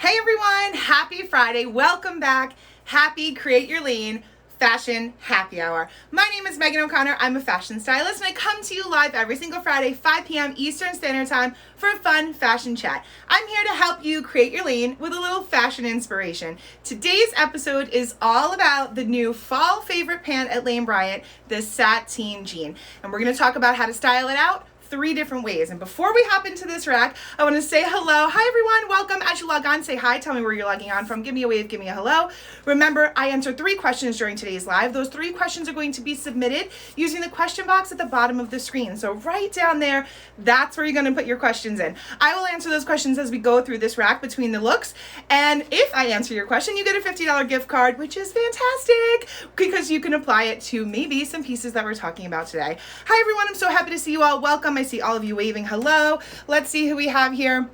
Hey everyone, happy Friday. Welcome back. Happy Create Your Lean Fashion Happy Hour. My name is Megan O'Connor. I'm a fashion stylist and I come to you live every single Friday, 5 p.m. Eastern Standard Time for a fun fashion chat. I'm here to help you create your lean with a little fashion inspiration. Today's episode is all about the new fall favorite pant at Bryant, the sateen jean. And we're going to talk about how to style it out 3 different ways. And before we hop into this rack, I want to say hello. Hi everyone, welcome. As you log on, say hi, tell me where you're logging on from. Give me a wave, give me a hello. Remember, I answer 3 questions during today's live. Those 3 questions are going to be submitted using the question box at the bottom of the screen. So right down there, that's where you're going to put your questions in. I will answer those questions as we go through this rack between the looks. And if I answer your question, you get a $50 gift card, which is fantastic because you can apply it to maybe some pieces that we're talking about today. Hi everyone, I'm so happy to see you all. Welcome. I see all of you waving hello. Let's see who we have here.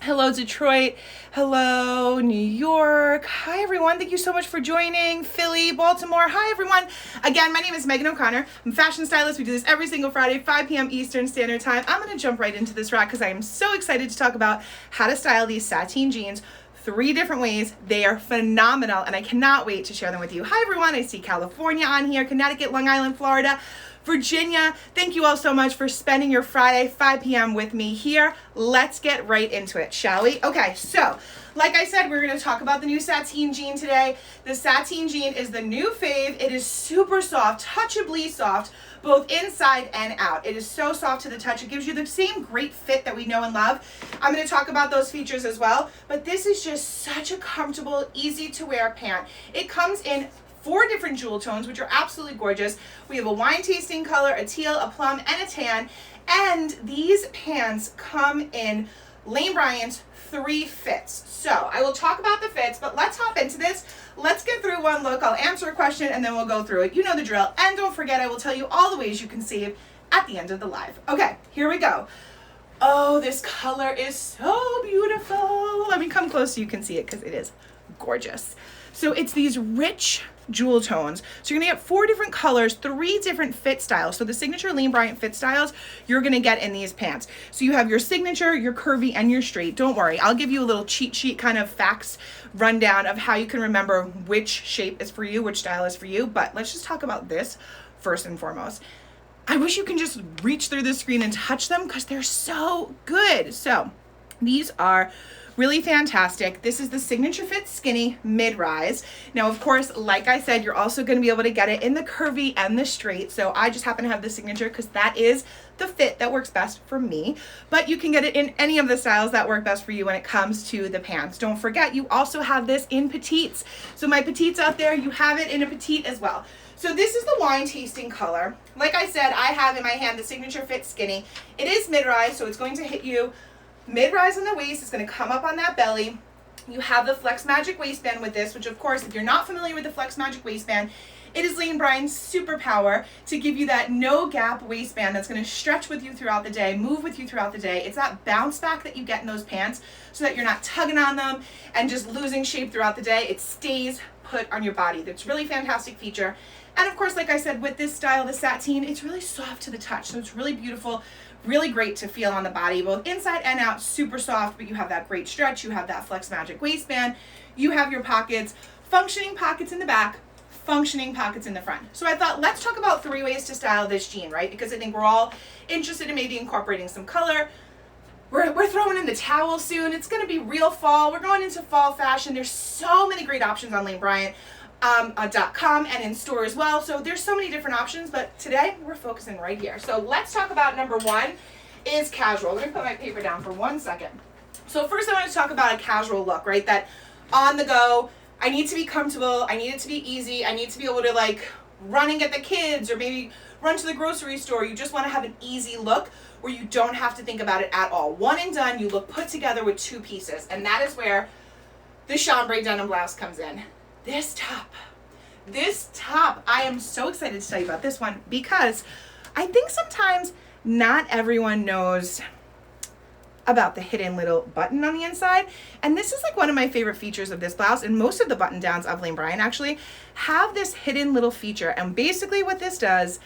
Hello, Detroit. Hello, New York. Hi, everyone. Thank you so much for joining. Philly, Baltimore. Hi, everyone. Again, my name is Megan O'Connor. I'm a fashion stylist. We do this every single Friday, 5 p.m. Eastern Standard Time. I'm going to jump right into this rack because I am so excited to talk about how to style these sateen jeans 3 different ways. They are phenomenal, and I cannot wait to share them with you. Hi, everyone. I see California on here, Connecticut, Long Island, Florida, Virginia. Thank you all so much for spending your Friday 5 p.m. with me here. Let's get right into it, shall we? Okay, so like I said, we're going to talk about the new sateen jean today. The sateen jean is the new fave. It is super soft, touchably soft, both inside and out. It is so soft to the touch. It gives you the same great fit that we know and love. I'm going to talk about those features as well, but this is just such a comfortable, easy to wear pant. It comes in 4 different jewel tones, which are absolutely gorgeous. We have a wine tasting color, a teal, a plum, and a tan. And these pants come in Bryant's 3 fits. So I will talk about the fits, but let's hop into this. Let's get through one look. I'll answer a question and then we'll go through it. You know the drill. And don't forget, I will tell you all the ways you can save at the end of the live. Okay, here we go. Oh, this color is so beautiful. Let me come close so you can see it because it is gorgeous. So it's these rich jewel tones. So you're gonna get 4 different colors, 3 different fit styles. So the signature Bryant fit styles you're gonna get in these pants. So you have your signature, your curvy, and your straight. Don't worry, I'll give you a little cheat sheet kind of facts rundown of how you can remember which shape is for you, which style is for you. But let's just talk about this first and foremost. I wish you can just reach through the screen and touch them because they're so good. So these are really fantastic. This is the signature fit skinny mid-rise. Now, of course, like I said, you're also going to be able to get it in the curvy and the straight. So I just happen to have the signature because that is the fit that works best for me. But you can get it in any of the styles that work best for you when it comes to the pants. Don't forget, you also have this in petites. So my petites out there, you have it in a petite as well. So this is the wine tasting color. Like I said, I have in my hand the signature fit skinny. It is mid-rise, so it's going to hit you mid-rise in the waist. It's going to come up on that belly. You have the Flex Magic waistband with this, which of course, if you're not familiar with the Flex Magic waistband, it is Bryant's superpower to give you that no gap waistband that's going to stretch with you throughout the day, move with you throughout the day. It's that bounce back that you get in those pants so that you're not tugging on them and just losing shape throughout the day. It stays put on your body. That's a really fantastic feature. And of course, like I said, with this style, the sateen, it's really soft to the touch. So it's really beautiful, really great to feel on the body, both inside and out, super soft, but you have that great stretch. You have that Flex Magic waistband. You have your pockets, functioning pockets in the back, functioning pockets in the front. So I thought, let's talk about 3 ways to style this jean, right? Because I think we're all interested in maybe incorporating some color. We're throwing in the towel soon. It's going to be real fall. We're going into fall fashion. There's so many great options on Bryant. .com and in store as well. So there's so many different options, but today we're focusing right here. So let's talk about number 1 is casual. Let me put my paper down for 1 second. So first I want to talk about a casual look, right? That on the go, I need to be comfortable. I need it to be easy. I need to be able to like run and get the kids or maybe run to the grocery store. You just want to have an easy look where you don't have to think about it at all. One and done, you look put together with 2 pieces. And that is where the chambray denim blouse comes in. This top, I am so excited to tell you about this one because I think sometimes not everyone knows about the hidden little button on the inside. And this is like one of my favorite features of this blouse, and most of the button downs of Bryant actually have this hidden little feature. And basically what this does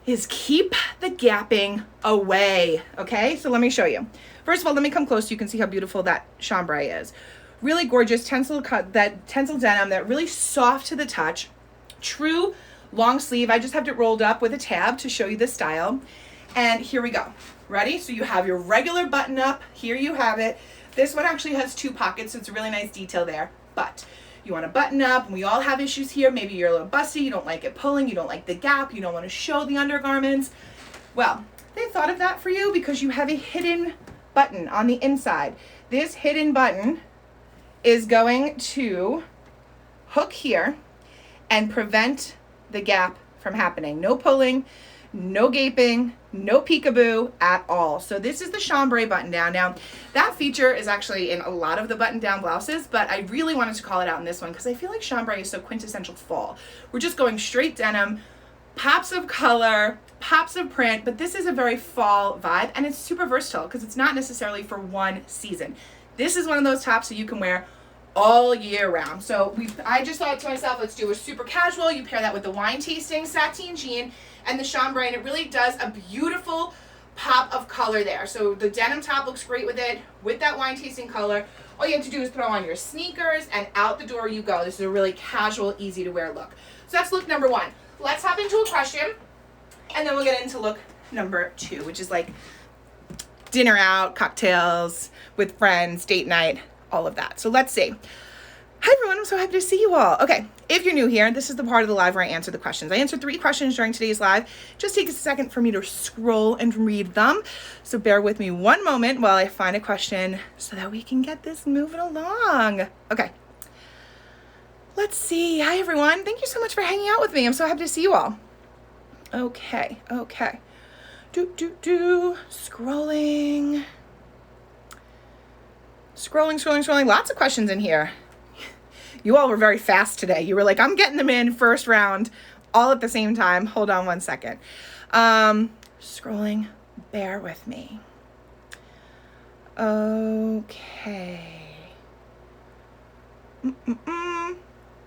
is keep the gapping away, okay? So let me show you. First of all, let me come close so you can see how beautiful that chambray is. Really gorgeous tensile denim that really soft to the touch. True long sleeve. I just have it rolled up with a tab to show you the style. And here we go. Ready? So you have your regular button up. Here you have it. This one actually has 2 pockets, so it's a really nice detail there. But you want to button up, and we all have issues here. Maybe you're a little busty, you don't like it pulling, you don't like the gap, you don't want to show the undergarments. Well, they thought of that for you because you have a hidden button on the inside. This hidden button is going to hook here and prevent the gap from happening. No pulling, no gaping, no peekaboo at all. So this is the chambray button down. Now, that feature is actually in a lot of the button down blouses, but I really wanted to call it out in this one because I feel like chambray is so quintessential fall. We're just going straight denim, pops of color, pops of print, but this is a very fall vibe, and it's super versatile because it's not necessarily for one season. This is one of those tops that you can wear all year round. So I just thought to myself, let's do a super casual. You pair that with the wine tasting sateen jean and the chambray, and it really does a beautiful pop of color there. So the denim top looks great with it, with that wine tasting color. All you have to do is throw on your sneakers and out the door you go. This is a really casual, easy to wear look. So that's look number 1. Let's hop into a question, and then we'll get into look number 2, which is like dinner out, cocktails with friends, date night, all of that. So let's see. Hi everyone, I'm so happy to see you all. Okay, if you're new here, this is the part of the live where I answer the questions. I answered 3 questions during today's live. Just take a second for me to scroll and read them. So bear with me one moment while I find a question so that we can get this moving along. Okay, let's see. Hi everyone, thank you so much for hanging out with me. I'm so happy to see you all. Okay. Scrolling. Lots of questions in here. You all were very fast today. You were like, I'm getting them in first round all at the same time. Hold on one second. Scrolling. Bear with me. Okay.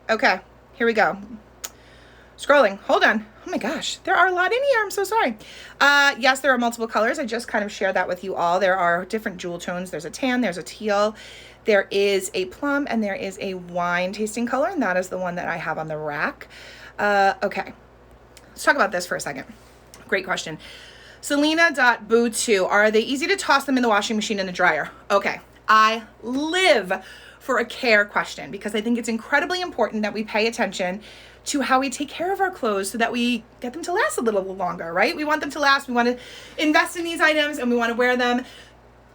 Okay, here we go. Scrolling. Hold on. Oh my gosh, there are a lot in here. I'm so sorry. Yes, there are multiple colors. I just kind of shared that with you all. There are different jewel tones. There's a tan, there's a teal, there is a plum, and there is a wine tasting color, and that is the one that I have on the rack. Okay, let's talk about this for a second. Great question. Selena.boo2, are they easy to toss them in the washing machine and the dryer? Okay, I live for a care question because I think it's incredibly important that we pay attention to how we take care of our clothes so that we get them to last a little longer, right? We want them to last. We want to invest in these items and we want to wear them.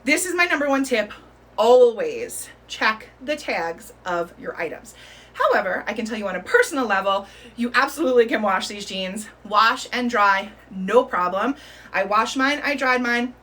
This is my number 1 tip. Always check the tags of your items. However, I can tell you on a personal level, you absolutely can wash these jeans. Wash and dry, no problem. I washed mine, I dried mine,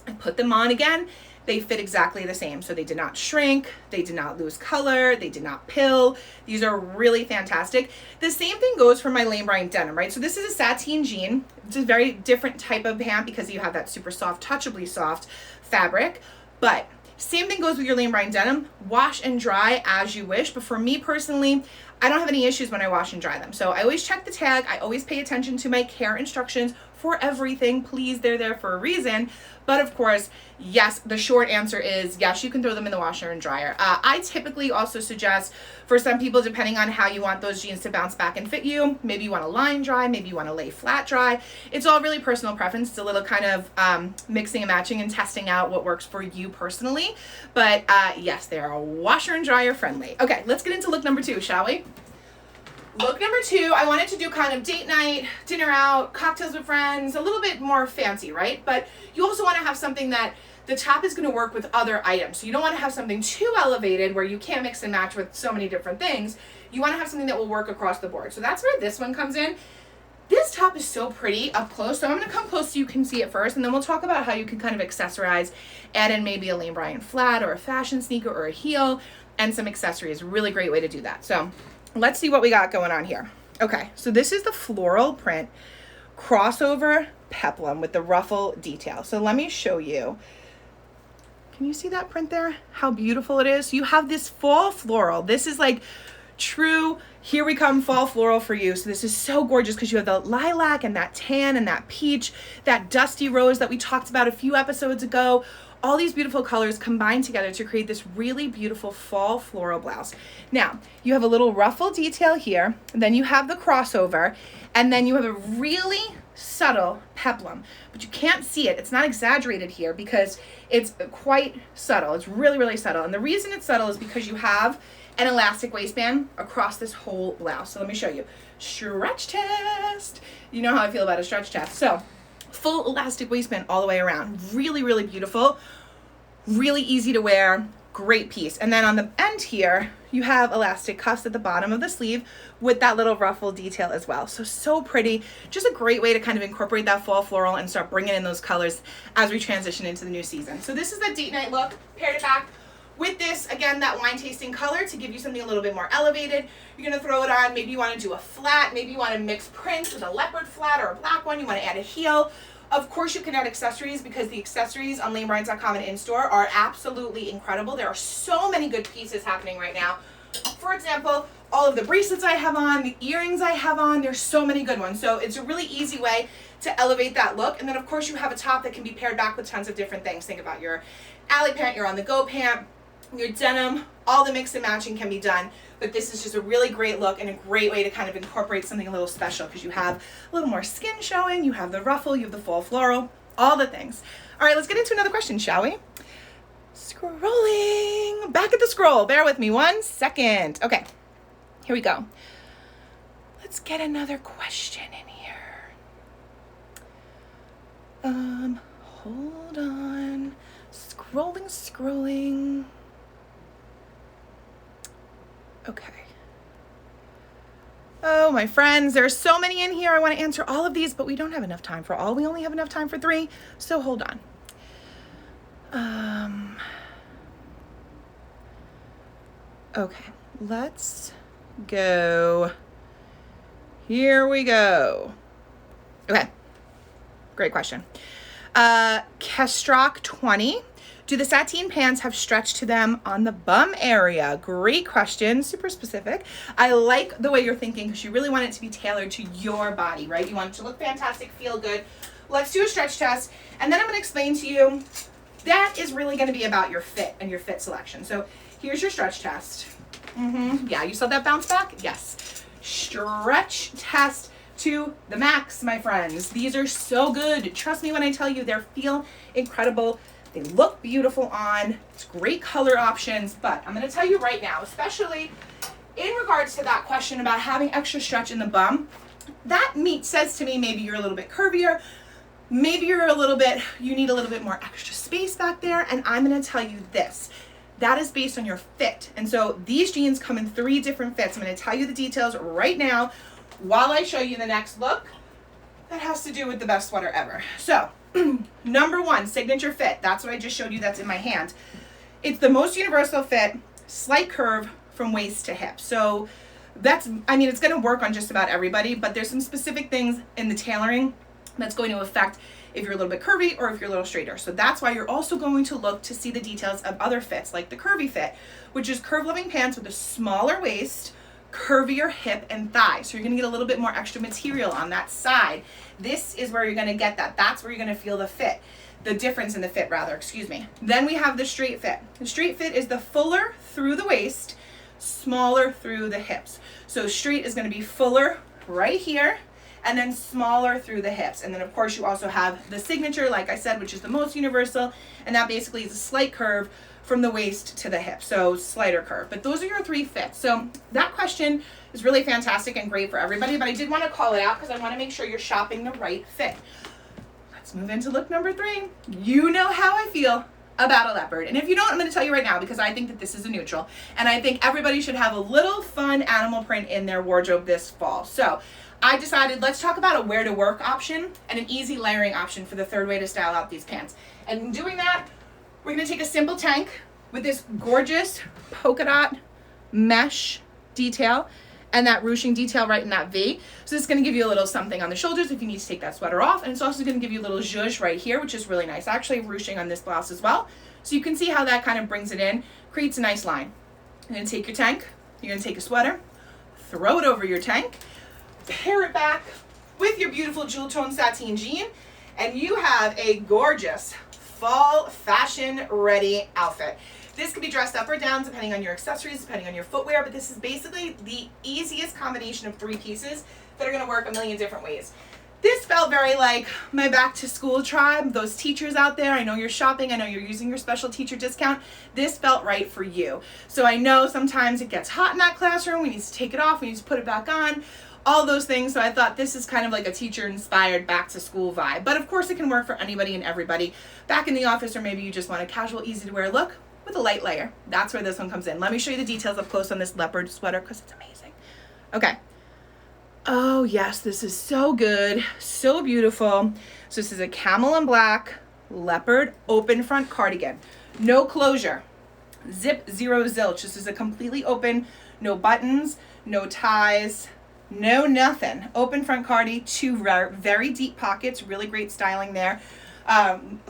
I put them on again. They fit exactly the same. So they did not shrink, they did not lose color, they did not pill. These are really fantastic. The same thing goes for my Lane Bryant denim, right? So this is a sateen jean. It's a very different type of pant because you have that super soft, touchably soft fabric. But same thing goes with your Lane Bryant denim. Wash and dry as you wish. But for me personally, I don't have any issues when I wash and dry them. So I always check the tag. I always pay attention to my care instructions for everything. Please, they're there for a reason. But of course, yes, the short answer is yes, you can throw them in the washer and dryer. I typically also suggest for some people, depending on how you want those jeans to bounce back and fit you, maybe you want to line dry, maybe you want to lay flat dry. It's all really personal preference. It's a little kind of mixing and matching and testing out what works for you personally. But yes, they are washer and dryer friendly. Okay, let's get into look number 2, shall we? Look number 2, I wanted to do kind of date night, dinner out, cocktails with friends, a little bit more fancy, right? But you also want to have something that the top is going to work with other items. So you don't want to have something too elevated where you can't mix and match with so many different things. You want to have something that will work across the board. So that's where this one comes in. This top is so pretty up close. So I'm going to come close so you can see it first, and then we'll talk about how you can kind of accessorize, add in maybe a Lane Bryant flat or a fashion sneaker or a heel and some accessories. Really great way to do that. So let's see what we got going on here. Okay, so this is the floral print crossover peplum with the ruffle detail. So let me show you. Can you see that print there? How beautiful it is. So you have this fall floral. This is like true, here we come fall floral for you. So this is so gorgeous because you have the lilac and that tan and that peach, that dusty rose that we talked about a few episodes ago. all these beautiful colors combined together to create this really beautiful fall floral blouse. Now, you have a little ruffle detail here, and then you have the crossover, and then you have a really subtle peplum, but you can't see it. It's not exaggerated here because it's quite subtle. It's really, really subtle. And the reason it's subtle is because you have an elastic waistband across this whole blouse. So let me show you. Stretch test. You know how I feel about a stretch test. So full elastic waistband all the way around. Really, really beautiful. Really easy to wear. Great piece. And then on the end here, you have elastic cuffs at the bottom of the sleeve with that little ruffle detail as well. So pretty. Just a great way to kind of incorporate that fall floral and start bringing in those colors as we transition into the new season. So this is the date night look. Paired it back with this, again, that wine tasting color to give you something a little bit more elevated. You're going to throw it on. Maybe you want to do a flat. Maybe you want to mix prints with a leopard flat or a black one. You want to add a heel. Of course, you can add accessories because the accessories on lanebryant.com and in-store are absolutely incredible. There are so many good pieces happening right now. For example, all of the bracelets I have on, the earrings I have on, there's so many good ones. So it's a really easy way to elevate that look. And then, of course, you have a top that can be paired back with tons of different things. Think about your alley pant, your on-the-go pant, your denim, all the mix and matching can be done. But this is just a really great look and a great way to kind of incorporate something a little special because you have a little more skin showing, you have the ruffle, you have the fall floral, all the things. All right, let's get into another question, shall we? Scrolling, back at the scroll. Bear with me 1 second. Okay, here we go. Let's get another question in here. Hold on. Scrolling. Okay. Oh, my friends, there's so many in here. I want to answer all of these, but we don't have enough time for all. We only have enough time for 3, so hold on. Okay, let's go. Here we go. Okay, great question. Kestrock 20. Do the sateen pants have stretch to them on the bum area? Great question, super specific. I like the way you're thinking because you really want it to be tailored to your body, right? You want it to look fantastic, feel good. Let's do a stretch test, and then I'm going to explain to you that is really going to be about your fit and your fit selection. So here's your stretch test. Yeah, you saw that bounce back? Yes. Stretch test to the max, my friends. These are so good. Trust me when I tell you, they feel incredible. They look beautiful on. It's great color options, but I'm going to tell you right now, especially in regards to that question about having extra stretch in the bum, that says to me maybe you're a little bit curvier, maybe you need a little bit more extra space back there, and I'm going to tell you this. That is based on your fit. And so these jeans come in 3 different fits. I'm going to tell you the details right now while I show you the next look that has to do with the best sweater ever. So number 1, signature fit. That's what I just showed you. That's in my hand. It's the most universal fit, slight curve from waist to hip. So it's going to work on just about everybody, but there's some specific things in the tailoring that's going to affect if you're a little bit curvy or if you're a little straighter. So that's why you're also going to look to see the details of other fits, like the curvy fit, which is curve-loving pants with a smaller waist, curvier hip and thigh. So you're going to get a little bit more extra material on that side. This is where you're going to get that. That's where you're going to feel the difference in the fit rather, excuse me. Then we have the straight fit. The straight fit is the fuller through the waist, smaller through the hips. So straight is going to be fuller right here and then smaller through the hips. And then of course you also have the signature, like I said, which is the most universal, and that basically is a slight curve from the waist to the hip, so slighter curve. But those are your 3 fits. So that question is really fantastic and great for everybody, but I did want to call it out because I want to make sure you're shopping the right fit. Let's move into look number 3. You know how I feel about a leopard. And if you don't, I'm going to tell you right now because I think that this is a neutral. And I think everybody should have a little fun animal print in their wardrobe this fall. So I decided let's talk about a wear to work option and an easy layering option for the 3rd way to style out these pants. And in doing that, we're going to take a simple tank with this gorgeous polka dot mesh detail and that ruching detail right in that V. So this is going to give you a little something on the shoulders if you need to take that sweater off. And it's also going to give you a little zhuzh right here, which is really nice. Actually ruching on this blouse as well. So you can see how that kind of brings it in, creates a nice line. You're going to take your tank, you're going to take a sweater, throw it over your tank, pair it back with your beautiful jewel tone sateen jean, and you have a gorgeous fall fashion ready outfit. This could be dressed up or down depending on your accessories, depending on your footwear, but this is basically the easiest combination of 3 pieces that are going to work a million different ways. This felt very like my back to school tribe, those teachers out there. I know you're shopping. I know you're using your special teacher discount. This felt right for you. So I know sometimes it gets hot in that classroom. We need to take it off. We need to put it back on. All those things. So I thought this is kind of like a teacher inspired back to school vibe. But of course it can work for anybody and everybody back in the office, or maybe you just want a casual, easy to wear look with a light layer. That's where this one comes in. Let me show you the details up close on this leopard sweater because it's amazing. Okay. Oh yes, this is so good, so beautiful. So this is a camel and black leopard open front cardigan. No closure, zip, zero zilch. This is a completely open, no buttons, no ties, no nothing. Open front cardi, 2 very deep pockets, really great styling there.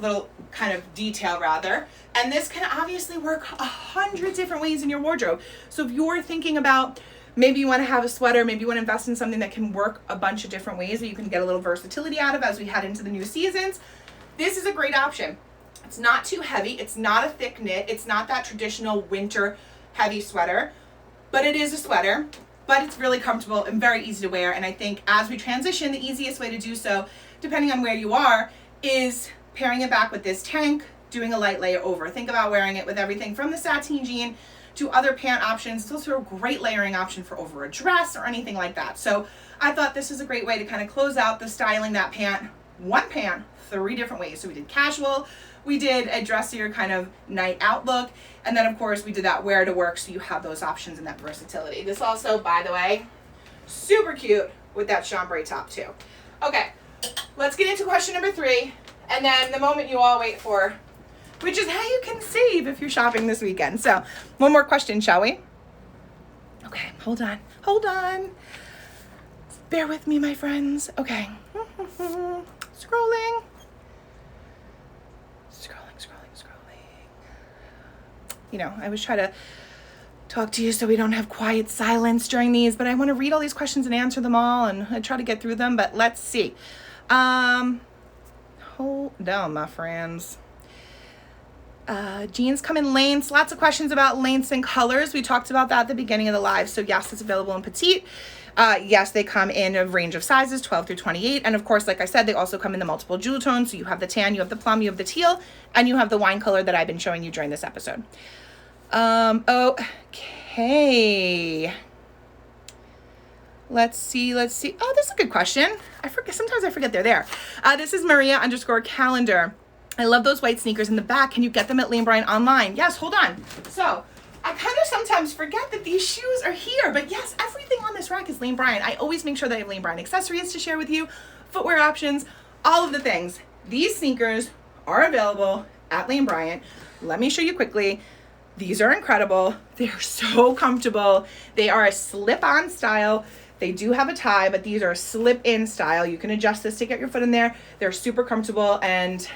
Little kind of detail rather. And this can obviously work 100 different ways in your wardrobe. So if you're thinking about maybe you want to have a sweater, maybe you want to invest in something that can work a bunch of different ways that you can get a little versatility out of as we head into the new seasons, this is a great option. It's not too heavy. It's not a thick knit. It's not that traditional winter heavy sweater, but it is a sweater, but it's really comfortable and very easy to wear. And I think as we transition, the easiest way to do so, depending on where you are, is pairing it back with this tank, doing a light layer over. Think about wearing it with everything from the sateen jean to other pant options. It's also a great layering option for over a dress or anything like that. So I thought this is a great way to kind of close out the styling that pant. One pant, 3 different ways. So we did casual, we did a dressier kind of night out look, and then of course we did that wear to work, so you have those options and that versatility. This also, by the way, super cute with that chambray top too. Okay, let's get into question number 3, and then the moment you all wait for, which is how you can save if you're shopping this weekend. So one more question, shall we? Okay, hold on. Bear with me, my friends. Okay. Scrolling. You know, I always try to talk to you so we don't have quiet silence during these, but I want to read all these questions and answer them all, and I try to get through them, but let's see. Hold on, my friends. Jeans come in lengths. Lots of questions about lengths and colors. We talked about that at the beginning of the live. So yes, it's available in petite. Yes, they come in a range of sizes, 12 through 28. And of course, like I said, they also come in the multiple jewel tones. So you have the tan, you have the plum, you have the teal, and you have the wine color that I've been showing you during this episode. Okay. Let's see. Oh, this is a good question. Sometimes I forget they're there. This is Maria_calendar. I love those white sneakers in the back. Can you get them at Lane Bryant online? Yes, hold on. So I kind of sometimes forget that these shoes are here, but yes, everything on this rack is Lane Bryant. I always make sure that I have Lane Bryant accessories to share with you, footwear options, all of the things. These sneakers are available at Lane Bryant. Let me show you quickly. These are incredible. They're so comfortable. They are a slip-on style. They do have a tie, but these are a slip-in style. You can adjust this to get your foot in there. They're super comfortable and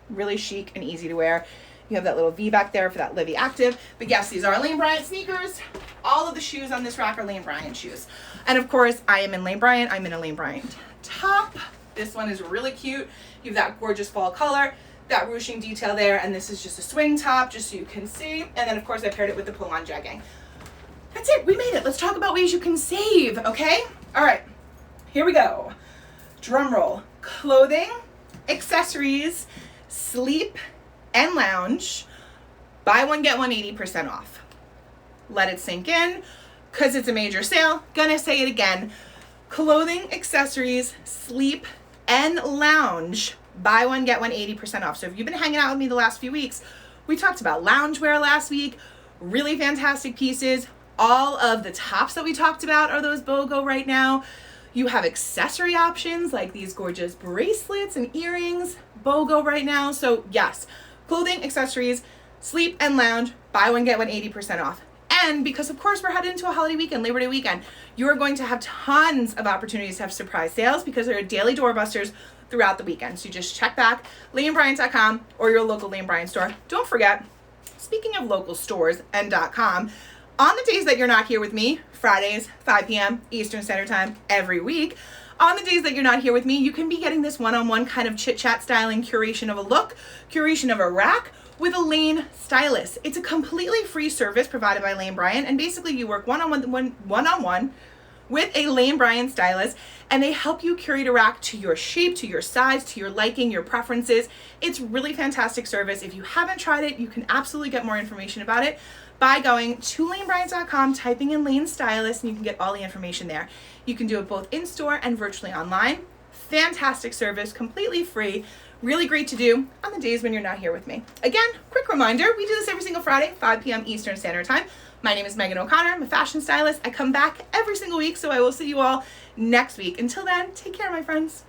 really chic and easy to wear. You have that little V back there for that Livy Active. But yes, these are Lane Bryant sneakers. All of the shoes on this rack are Lane Bryant shoes. And of course, I am in Lane Bryant. I'm in a Lane Bryant top. This one is really cute. You have that gorgeous fall color, that ruching detail there, and this is just a swing top, just so you can see. And then of course I paired it with the pull-on jegging. That's it, we made it. Let's talk about ways you can save, okay? All right, here we go. Drum roll. Clothing, accessories, sleep, and lounge. Buy one, get one 80% off. Let it sink in, because it's a major sale. Gonna say it again. Clothing, accessories, sleep, and lounge. Buy one, get one 80% off. So if you've been hanging out with me the last few weeks, we talked about loungewear last week. Really fantastic pieces. All of the tops that we talked about are those BOGO right now. You have accessory options like these gorgeous bracelets and earrings, BOGO right now. So yes, clothing, accessories, sleep, and lounge, buy one, get one 80% off. And because of course we're headed into a holiday weekend, Labor Day weekend, you are going to have tons of opportunities to have surprise sales because there are daily doorbusters throughout the weekend. So you just check back, lanebryant.com or your local Lane Bryant store. Don't forget, speaking of local stores and .com, on the days that you're not here with me, Fridays, 5 p.m. Eastern Standard Time every week, On the days that you're not here with me, you can be getting this one-on-one kind of chit-chat styling curation of a look, curation of a rack with a Lane stylist. It's a completely free service provided by Lane Bryant, and basically you work one-on-one with a Lane Bryant stylist, and they help you curate a rack to your shape, to your size, to your liking, your preferences. It's really fantastic service. If you haven't tried it, you can absolutely get more information about it by going to lanebryant.com, typing in Lane Stylist, and you can get all the information there. You can do it both in-store and virtually online. Fantastic service, completely free, really great to do on the days when you're not here with me. Again, quick reminder, we do this every single Friday, 5 p.m. Eastern Standard Time. My name is Megan O'Connor. I'm a fashion stylist. I come back every single week, so I will see you all next week. Until then, take care, my friends.